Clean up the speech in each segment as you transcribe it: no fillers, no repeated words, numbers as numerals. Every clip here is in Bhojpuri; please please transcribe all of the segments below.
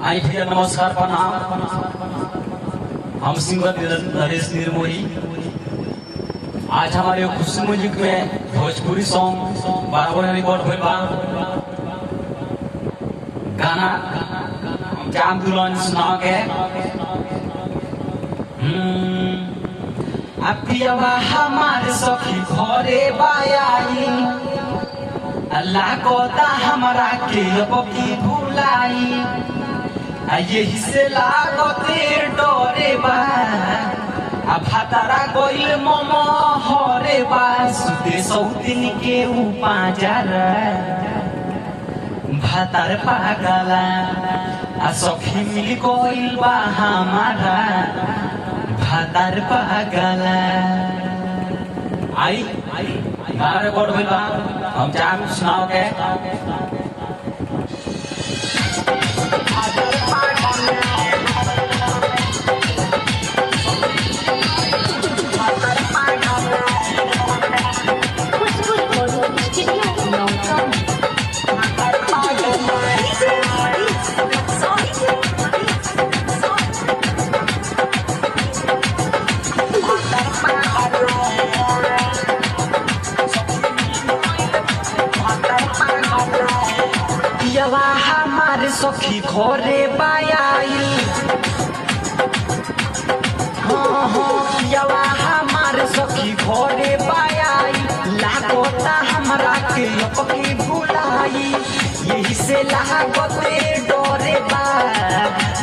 आई भैया नमस्कार प्रणाम। हम सिंगर नरेश निर्मोही। आज हमारे खुशी म्यूजिक में भोजपुरी सॉन्ग बराबर रिकॉर्ड हुए बा। गाना जाम दुल्हन सुना के अपियावा हमारे सखी घरे बायाई अल्लाह को ता हमारा के बकी भुलाई यही से लागते डरे बा भातारा गइल मम हरे बा सुते सौतिन के उपाजार भातार पागला सखी मिल गइल बा हमारा भातार पागला। आई गाना रिकॉर्ड हुई बा। हम जाम सुनाओ के हमारे सखी घरे बायाई हमारे सखी घरे बायाई लागता हमरा के अपनी भुलाई यही से लागते डरे बा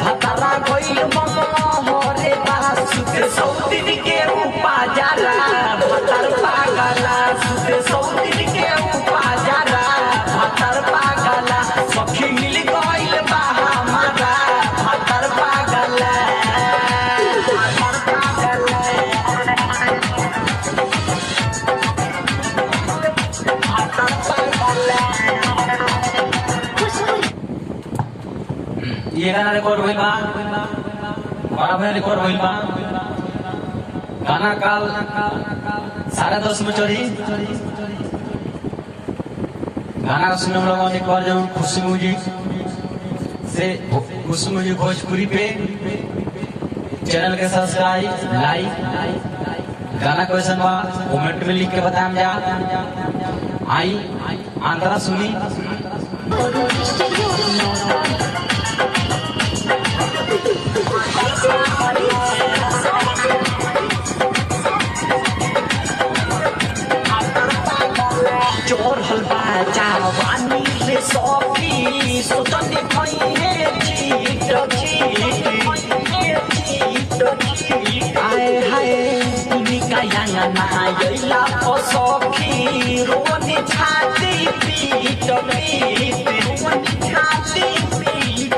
भातारा गइल मम हरे बा सुते सौतिन के उपाजारा भातार पागला सुते सौतिन के उपाजारा भातार पागला सखी मिल गइल बा हमारा भातार पागला। ये गाना रिकॉर्ड हुई बा बड़ा भैया रिकॉर्ड हुई बा। गाना काल 10:30 में चढ़ी। गाना सुनने हम लोगों ने एक बार जरूर खुशी म्यूजिक से खुशी म्यूजिक भोजपुरी पे चैनल के सब्सक्राइब लाइक गाना क्वेश्चन बा कमेंट में लिख के बताएं जा। आई आंध्रा सुनी चोरल बाजा वानी रे सखी सोतनी भइए आए हाय तुनी कायांगा नहायला सखी रोनी छाती पीट रोनी छाती पीट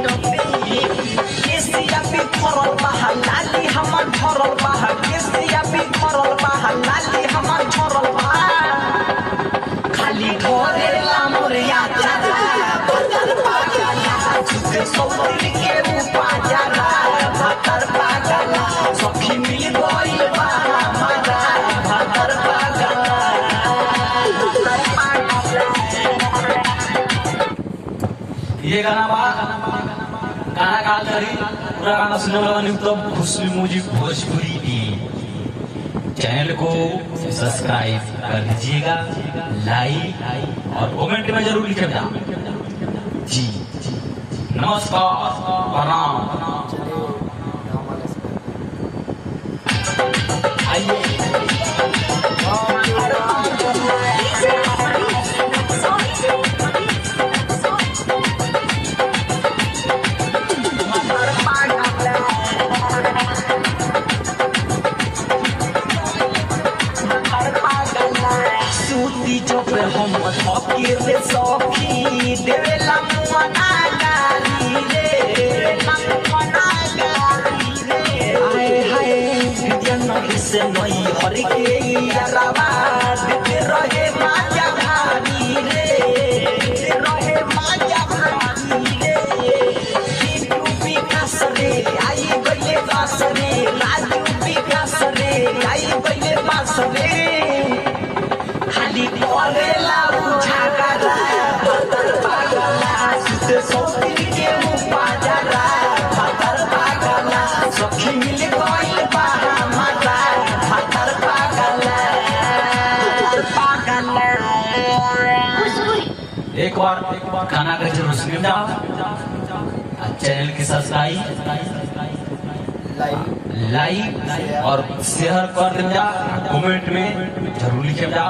केसिया भी फरल बहा लाली हमर फरल बहा केसिया भी फरल बहा लाली हमर फरल बहा खाली घरे लामोरिया चारा भातार पागला सुते सौतिन के उपाजारा भातार पागला सखी मिल गइल बा हमारा भातार पागला। ये गाना बा गाना काल करी पूरा गाना सुनने वाला तो खुशी म्यूजिक भोजपुरी चैनल को सब्सक्राइब कर दीजिएगा लाइक और कमेंट में जरूर लिखेगा जी। नमस्कार प्रणाम। सूती जब हम थकी रे सखी देवेला मुआना गाली रे मुआना गाली रे आए हाय विद्यन से नई हरि के यारावा देते रहे माजा भारी रे रहे माजा भारी रे टीटू विकास रे आई गइले बास रे राजू विकास रे आई गइले बास रे खाली करेला उछागरा भातार पागला सुते सौतिन के उपाजारा एक बार गाना का जरूर सुन जाओ, चैनल के सब्सक्राइब लाइक और शेयर कर दे जा, कमेंट में जरूर लिखे जा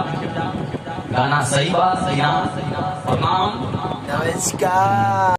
गाना सही बात। प्रणाम, नमस्कार।